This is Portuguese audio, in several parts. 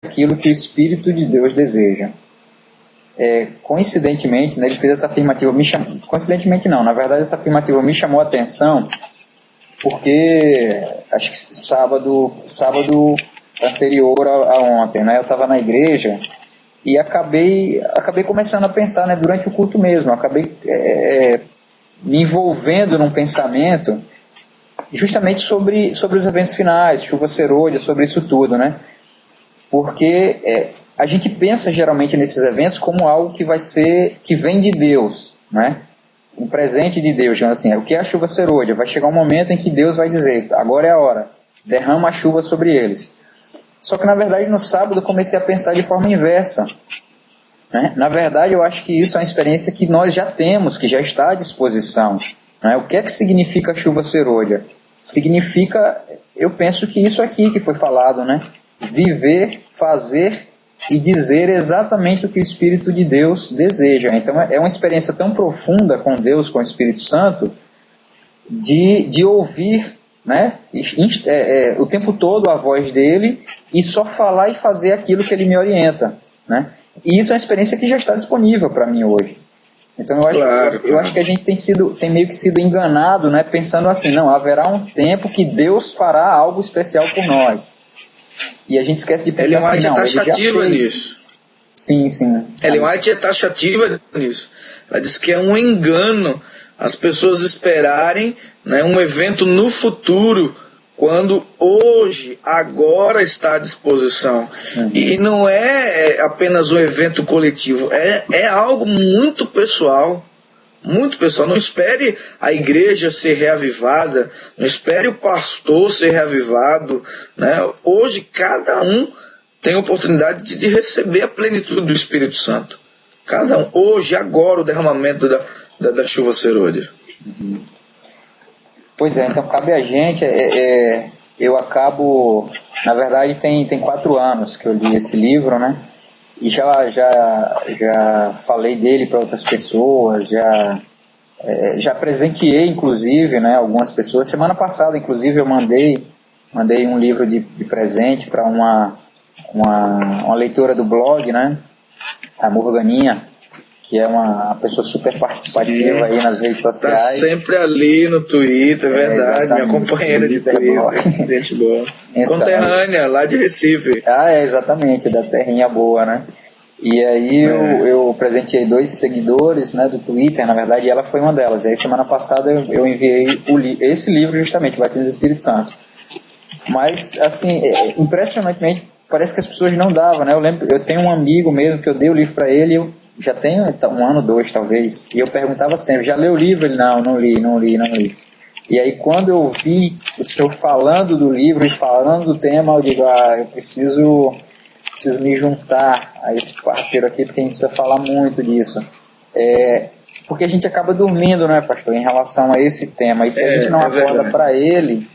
aquilo que o Espírito de Deus deseja. Coincidentemente, né, ele fez essa afirmativa, coincidentemente não, na verdade essa afirmativa me chamou a atenção, porque acho que sábado anterior a ontem, né, eu estava na igreja e acabei começando a pensar, né, durante o culto mesmo, acabei me envolvendo num pensamento justamente sobre os eventos finais, chuva serôdia, sobre isso tudo, né? Porque a gente pensa geralmente nesses eventos como algo que vem de Deus, né? Um presente de Deus, digamos assim. O que é a chuva serôdia? Vai chegar um momento em que Deus vai dizer, agora é a hora, derrama a chuva sobre eles. Só que na verdade no sábado eu comecei a pensar de forma inversa, né? Na verdade eu acho que isso é uma experiência que nós já temos, que já está à disposição, né? O que é que significa a chuva serôdia? Significa, eu penso que isso aqui que foi falado, né? Viver, fazer e dizer exatamente o que o Espírito de Deus deseja. Então é uma experiência tão profunda com Deus, com o Espírito Santo, de ouvir, né? O tempo todo a voz dele e só falar e fazer aquilo que ele me orienta, né? E isso é uma experiência que já está disponível para mim hoje. Então eu acho que a gente tem meio que sido enganado, né, pensando assim, não, haverá um tempo que Deus fará algo especial por nós. E a gente esquece de pensar assim, não, é taxativa nisso. Sim. Ellen White é taxativa nisso. Ela diz que é um engano as pessoas esperarem, né, um evento no futuro, quando hoje, agora está à disposição. Uhum. E não é apenas um evento coletivo, é algo muito pessoal. Muito pessoal. Não espere a igreja ser reavivada, não espere o pastor ser reavivado, né? Hoje cada um tem a oportunidade de receber a plenitude do Espírito Santo. Cada um. Hoje, agora, o derramamento da chuva serôdia. Uhum. Pois é, então cabe a gente, eu acabo, na verdade tem 4 anos que eu li esse livro, né? E já falei dele para outras pessoas, já presenteei, inclusive, né, algumas pessoas. Semana passada, inclusive, eu mandei um livro de presente para uma leitora do blog, né, a Morganinha, que é uma pessoa super participativa aí nas redes sociais. Está sempre ali no Twitter, verdade, minha companheira de Twitter, gente boa. Então, conterrânea, lá de Recife. Exatamente, da terrinha boa, né? E aí eu presenteei 2 seguidores, né, do Twitter, na verdade, e ela foi uma delas. E aí semana passada eu enviei esse livro justamente, o Batismo do Espírito Santo. Mas, assim, impressionantemente, parece que as pessoas não davam, né? Eu tenho um amigo mesmo que eu dei o livro para ele, eu já tenho 1 ano, 2 talvez, e eu perguntava sempre, já leu o livro? Ele, não li. E aí quando eu vi o senhor falando do livro e falando do tema, eu digo, eu preciso me juntar a esse parceiro aqui, porque a gente precisa falar muito disso. Porque a gente acaba dormindo, né, pastor, em relação a esse tema, e se a gente não acorda para ele,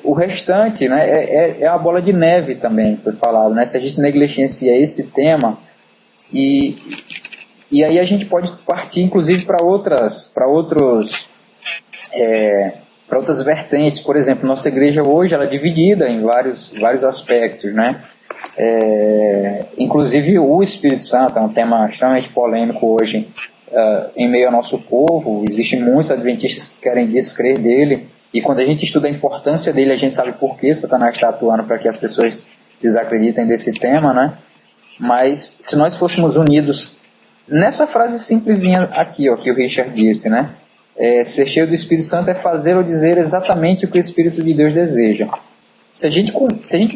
o restante, né, é a bola de neve também, foi falado, né, se a gente negligencia esse tema, e aí a gente pode partir, inclusive, para outras vertentes. Por exemplo, nossa igreja hoje ela é dividida em vários aspectos, né? Inclusive o Espírito Santo é um tema extremamente polêmico hoje em meio ao nosso povo. Existem muitos adventistas que querem descrer dele, e quando a gente estuda a importância dele, a gente sabe por que Satanás está atuando para que as pessoas desacreditem desse tema, né? Mas se nós fôssemos unidos nessa frase simplesinha aqui, ó, que o Richard disse, né? Ser cheio do Espírito Santo é fazer ou dizer exatamente o que o Espírito de Deus deseja. Se a gente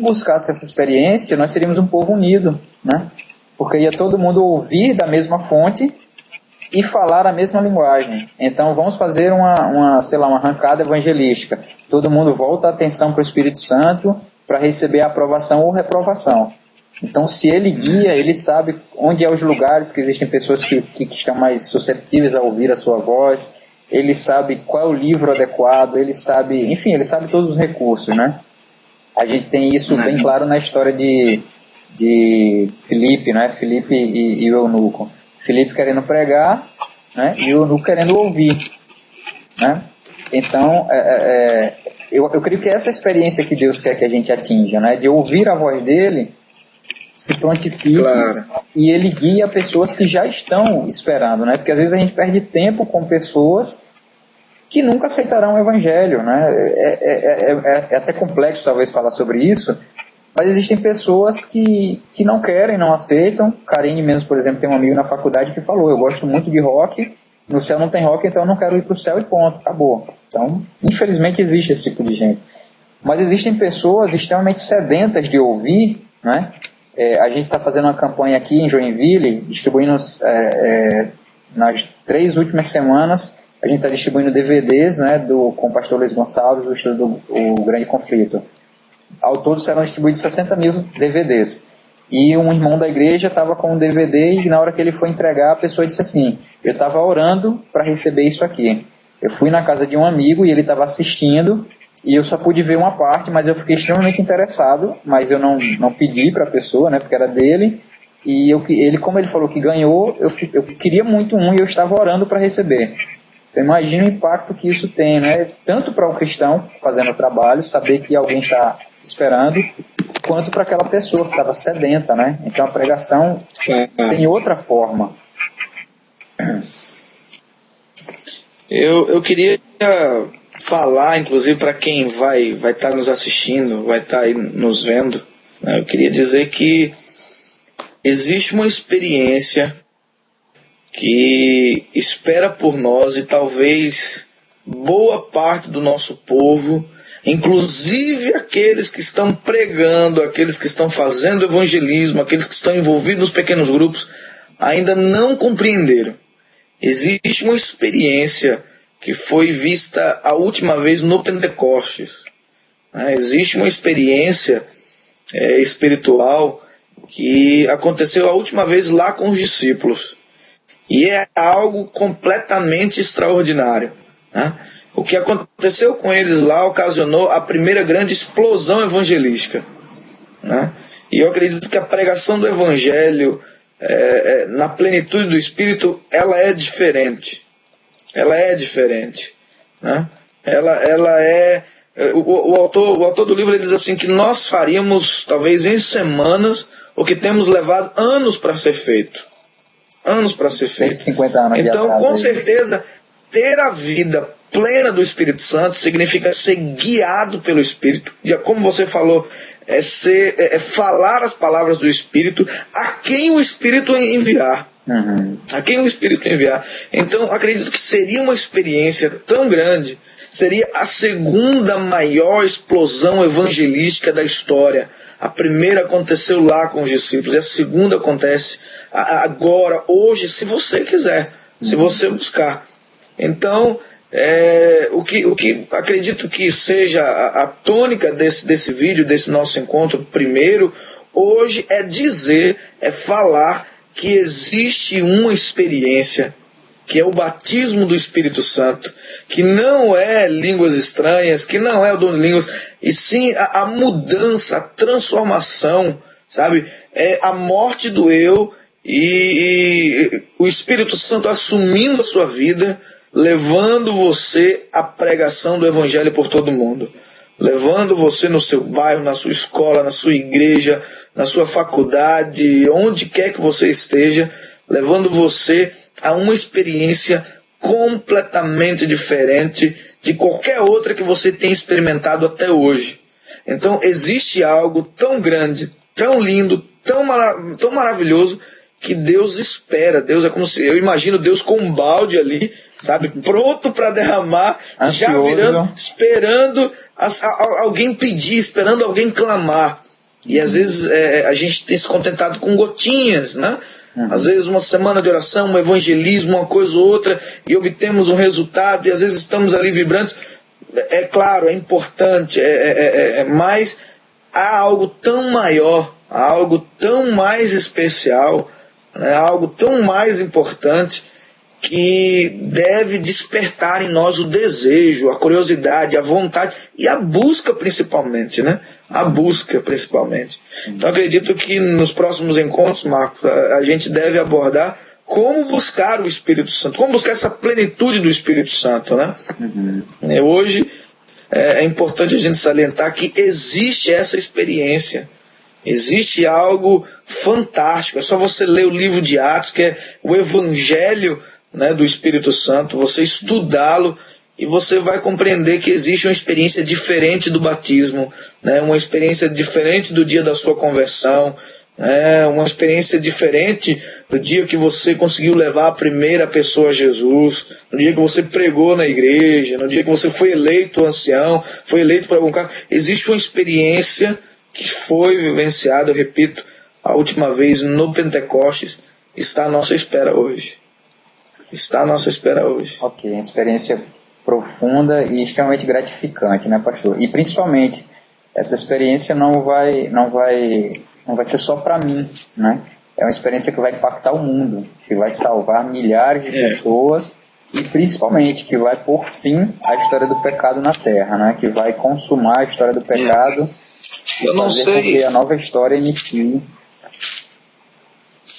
buscasse essa experiência, nós seríamos um povo unido, né? Porque ia todo mundo ouvir da mesma fonte e falar a mesma linguagem. Então vamos fazer uma arrancada evangelística. Todo mundo volta a atenção para o Espírito Santo para receber a aprovação ou reprovação. Então, se ele guia, ele sabe onde é os lugares que existem pessoas que estão mais susceptíveis a ouvir a sua voz, ele sabe qual é o livro adequado, ele sabe todos os recursos, né? A gente tem isso bem claro na história de Filipe, né? Filipe e o eunuco. Filipe querendo pregar, né? E o eunuco querendo ouvir, né? Então, eu creio que essa é a experiência que Deus quer que a gente atinja, né? De ouvir a voz dele, se prontifique, Claro. e ele guia pessoas que já estão esperando, né? Porque às vezes a gente perde tempo com pessoas que nunca aceitarão o evangelho, né? É até complexo talvez falar sobre isso, mas existem pessoas que não querem, não aceitam. Karine mesmo, por exemplo, tem um amigo na faculdade que falou: eu gosto muito de rock, no céu não tem rock, então eu não quero ir para o céu e ponto, acabou. Então, infelizmente existe esse tipo de gente. Mas existem pessoas extremamente sedentas de ouvir, né? A gente está fazendo uma campanha aqui em Joinville, distribuindo nas 3 últimas semanas, a gente está distribuindo DVDs, né, com o pastor Luiz Gonçalves, do estudo O Grande Conflito. Ao todo serão distribuídos 60 mil DVDs. E um irmão da igreja estava com um DVD e na hora que ele foi entregar, a pessoa disse assim: eu estava orando para receber isso aqui. Eu fui na casa de um amigo e ele estava assistindo e eu só pude ver uma parte, mas eu fiquei extremamente interessado, mas eu não pedi para a pessoa, né, porque era dele. E ele, como ele falou que ganhou, eu queria muito e eu estava orando para receber. Então imagina o impacto que isso tem, né? Tanto para o cristão fazendo o trabalho, saber que alguém está esperando, quanto para aquela pessoa que estava sedenta, né? Então a pregação tem outra forma. Eu queria falar, inclusive, para quem vai estar nos assistindo, vai estar aí nos vendo, né? Eu queria dizer que existe uma experiência que espera por nós e talvez boa parte do nosso povo, inclusive aqueles que estão pregando, aqueles que estão fazendo evangelismo, aqueles que estão envolvidos nos pequenos grupos, ainda não compreenderam. Existe uma experiência que foi vista a última vez no Pentecostes. Existe uma experiência espiritual que aconteceu a última vez lá com os discípulos. E é algo completamente extraordinário, né? O que aconteceu com eles lá ocasionou a primeira grande explosão evangelística, né? E eu acredito que a pregação do evangelho na plenitude do Espírito, ela é diferente. Ela é diferente, né? O autor do livro ele diz assim, que nós faríamos talvez em semanas o que temos levado anos para ser feito. Anos para ser feito. 50 anos. Então, com certeza, ter a vida plena do Espírito Santo significa ser guiado pelo Espírito. Como você falou, falar as palavras do Espírito a quem o Espírito enviar. A quem o Espírito enviar. Então, acredito que seria uma experiência tão grande, seria a segunda maior explosão evangelística da história. A primeira aconteceu lá com os discípulos, e a segunda acontece agora, hoje, se você quiser, se você buscar. Então, o que acredito que seja a tônica desse vídeo, desse nosso encontro, primeiro, hoje é falar que existe uma experiência, que é o batismo do Espírito Santo, que não é línguas estranhas, que não é o dom de línguas, e sim a mudança, a transformação, sabe? É a morte do eu e o Espírito Santo assumindo a sua vida, levando você à pregação do Evangelho por todo mundo. Levando você no seu bairro, na sua escola, na sua igreja, na sua faculdade, onde quer que você esteja, levando você a uma experiência completamente diferente de qualquer outra que você tenha experimentado até hoje. Então existe algo tão grande, tão lindo, tão maravilhoso, que Deus espera. Deus é como se, eu imagino Deus com um balde ali, sabe, pronto para derramar, ansioso, já virando, esperando alguém pedir, esperando alguém clamar. E às vezes a gente tem se contentado com gotinhas, né? Às vezes uma semana de oração, um evangelismo, uma coisa ou outra, e obtemos um resultado, e às vezes estamos ali vibrantes. É claro, é importante, mas há algo tão maior, há algo tão mais especial, né, algo tão mais importante, que deve despertar em nós o desejo, a curiosidade, a vontade e a busca principalmente, né? A busca principalmente. Então acredito que nos próximos encontros, Marcos, a gente deve abordar como buscar o Espírito Santo, como buscar essa plenitude do Espírito Santo, né? Hoje é importante a gente salientar que existe essa experiência. Existe algo fantástico. É só você ler o livro de Atos, que é o Evangelho, né, do Espírito Santo, você estudá-lo e você vai compreender que existe uma experiência diferente do batismo, né, uma experiência diferente do dia da sua conversão, uma experiência diferente do dia que você conseguiu levar a primeira pessoa a Jesus, no dia que você pregou na igreja, no dia que você foi eleito ancião, foi eleito para algum cargo. Existe uma experiência que foi vivenciada, eu repito, a última vez no Pentecostes, está à nossa espera hoje. Está à nossa espera hoje. Ok, uma experiência profunda e extremamente gratificante, né, pastor? E principalmente, essa experiência não vai ser só para mim, né? É uma experiência que vai impactar o mundo, que vai salvar milhares de pessoas e principalmente que vai pôr fim à história do pecado na Terra, né? Que vai consumar a história do pecado e fazer com que a nova história inicie.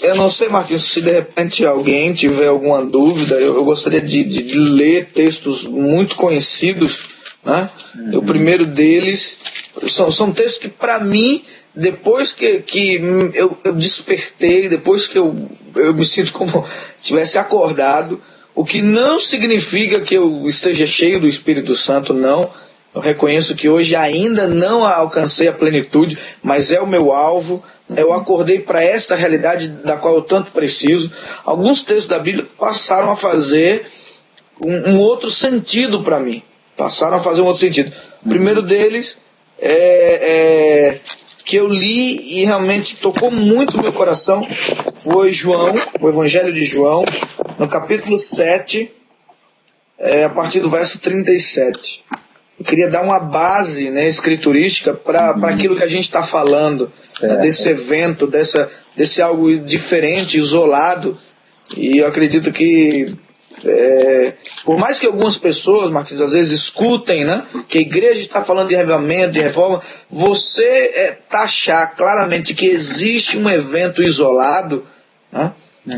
Eu não sei, Martins, se de repente alguém tiver alguma dúvida, eu gostaria de ler textos muito conhecidos, né? O primeiro deles são textos que, para mim, depois que eu despertei, depois que eu me sinto como tivesse acordado, o que não significa que eu esteja cheio do Espírito Santo, não. Eu reconheço que hoje ainda não alcancei a plenitude, mas é o meu alvo. Eu acordei para esta realidade da qual eu tanto preciso. Alguns textos da Bíblia passaram a fazer um outro sentido para mim. Passaram a fazer um outro sentido. O primeiro deles que eu li e realmente tocou muito no meu coração foi João, o Evangelho de João, no capítulo 7, a partir do verso 37. Eu queria dar uma base, né, escriturística para aquilo que a gente está falando, né, desse evento, desse algo diferente, isolado. E eu acredito que, por mais que algumas pessoas, Martins, às vezes escutem, né, que a igreja está falando de avivamento, de reforma, você taxar claramente que existe um evento isolado, né,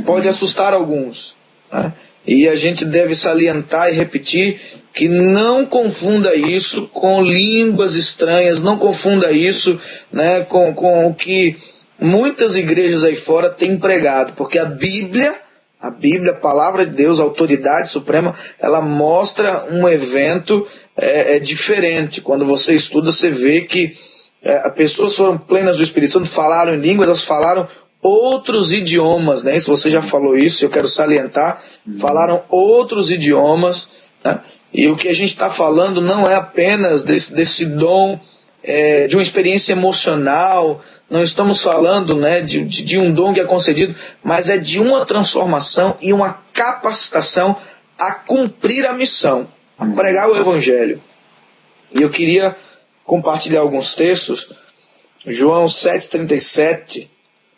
pode assustar alguns, né? E a gente deve salientar e repetir que não confunda isso com línguas estranhas, não confunda isso, né, com o que muitas igrejas aí fora têm pregado, porque a Bíblia, a palavra de Deus, a autoridade suprema, ela mostra um evento diferente. Quando você estuda, você vê que pessoas foram plenas do Espírito Santo, falaram em línguas, elas falaram outros idiomas, né? Se você já falou isso, eu quero salientar, falaram outros idiomas, né? E o que a gente está falando não é apenas desse dom de uma experiência emocional, não estamos falando, né, de um dom que é concedido, mas é de uma transformação e uma capacitação a cumprir a missão, a pregar o Evangelho. E eu queria compartilhar alguns textos. João 7,37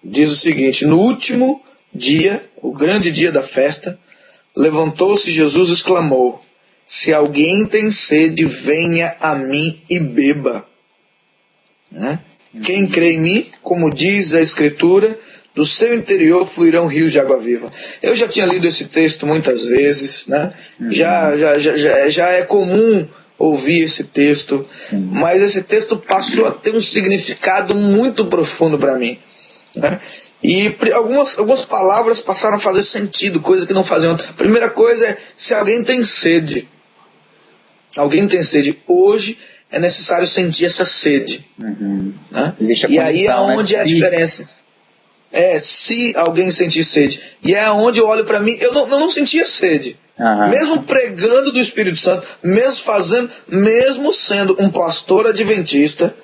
diz o seguinte: no último dia, o grande dia da festa, levantou-se Jesus e exclamou: se alguém tem sede, venha a mim e beba. Né? Quem crê em mim, como diz a Escritura, do seu interior fluirão rios de água viva. Eu já tinha lido esse texto muitas vezes, né? Já é comum ouvir esse texto, mas esse texto passou a ter um significado muito profundo para mim, né? E algumas palavras passaram a fazer sentido, coisa que não faziam. A primeira coisa é: se alguém tem sede. Alguém tem sede. Hoje é necessário sentir essa sede. Né? E aí é onde é a diferença. Se alguém sentir sede. E é onde eu olho para mim, eu não sentia sede. Mesmo pregando do Espírito Santo, mesmo sendo um pastor adventista,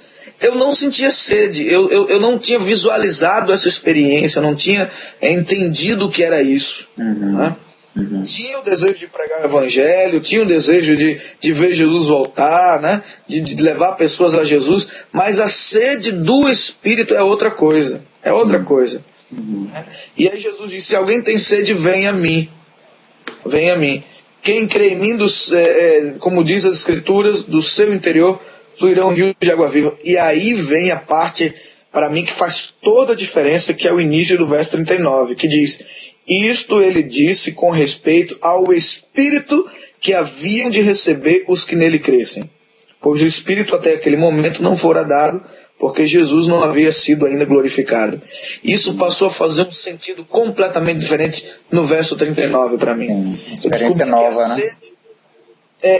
eu não sentia sede. Eu não tinha visualizado essa experiência, eu não tinha entendido o que era isso. Né? Tinha o desejo de pregar o Evangelho, tinha o desejo de ver Jesus voltar, né? de levar pessoas a Jesus, mas a sede do Espírito é outra coisa. É outra coisa. E aí Jesus disse: se alguém tem sede, venha a mim. Venha a mim. Quem crê em mim, como diz as Escrituras, do seu interior fluirão rios de água viva. E aí vem a parte, para mim, que faz toda a diferença, que é o início do verso 39, que diz: isto ele disse com respeito ao Espírito que haviam de receber os que nele crescem. pois o Espírito até aquele momento não fora dado, porque Jesus não havia sido ainda glorificado. Isso passou a fazer um sentido completamente diferente no verso 39 para mim. Sim, experiência nova, né?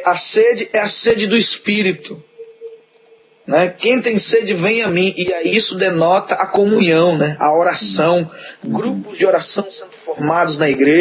A sede é a sede do Espírito. Né? Quem tem sede, vem a mim. E aí isso denota a comunhão, né? A oração. Grupos de oração sendo formados na igreja.